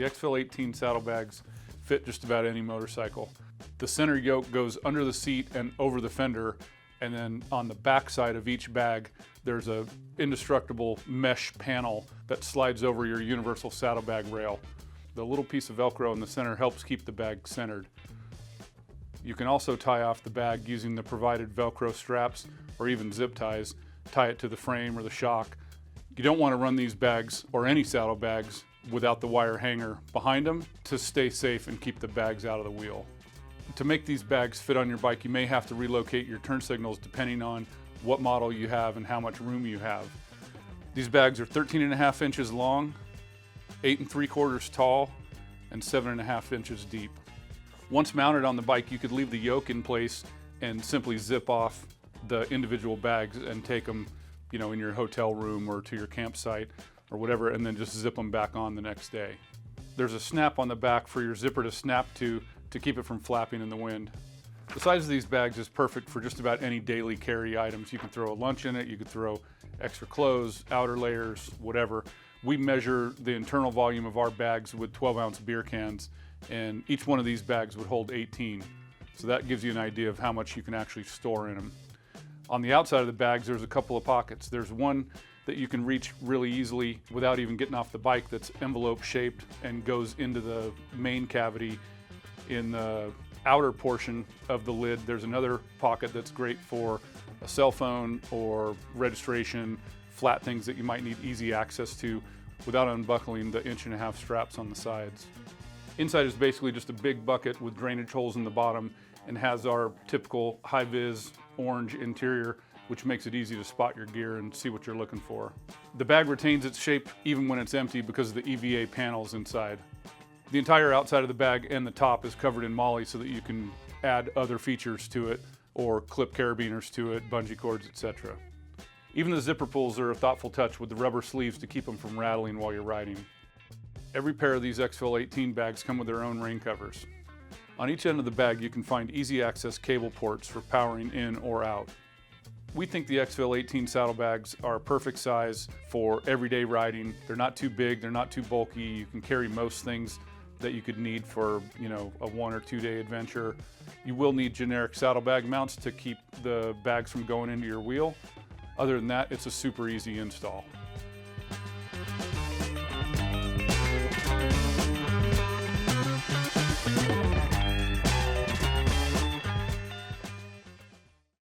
The EXFIL-18 saddlebags fit just about any motorcycle. The center yoke goes under the seat and over the fender, and then on the back side of each bag there's a indestructible mesh panel that slides over your universal saddlebag rail. The little piece of Velcro in the center helps keep the bag centered. You can also tie off the bag using the provided Velcro straps or even zip ties, tie it to the frame or the shock. You don't want to run these bags or any saddlebags without the wire hanger behind them to stay safe and keep the bags out of the wheel. To make these bags fit on your bike, you may have to relocate your turn signals depending on what model you have and how much room you have. These bags are 13.5 inches long, 8 3/4 tall, and 7.5 inches deep. Once mounted on the bike, you could leave the yoke in place and simply zip off the individual bags and take them, in your hotel room or to your campsite or whatever, and then just zip them back on the next day. There's a snap on the back for your zipper to snap to keep it from flapping in the wind. The size of these bags is perfect for just about any daily carry items. You can throw a lunch in it, you could throw extra clothes, outer layers, whatever. We measure the internal volume of our bags with 12-ounce beer cans, and each one of these bags would hold 18. So that gives you an idea of how much you can actually store in them. On the outside of the bags, there's a couple of pockets. There's one that you can reach really easily without even getting off the bike that's envelope shaped and goes into the main cavity. In the outer portion of the lid, there's another pocket that's great for a cell phone or registration, flat things that you might need easy access to without unbuckling the 1.5 inch straps on the sides. Inside is basically just a big bucket with drainage holes in the bottom and has our typical high-vis orange interior, which makes it easy to spot your gear and see what you're looking for. The bag retains its shape even when it's empty because of the EVA panels inside. The entire outside of the bag and the top is covered in moly so that you can add other features to it or clip carabiners to it, bungee cords, etc. Even the zipper pulls are a thoughtful touch with the rubber sleeves to keep them from rattling while you're riding. Every pair of these EXFIL-18 bags come with their own rain covers. On each end of the bag you can find easy access cable ports for powering in or out. We think the EXFIL-18 saddlebags are a perfect size for everyday riding. They're not too big, they're not too bulky. You can carry most things that you could need for, a 1 or 2 day adventure. You will need generic saddlebag mounts to keep the bags from going into your wheel. Other than that, it's a super easy install.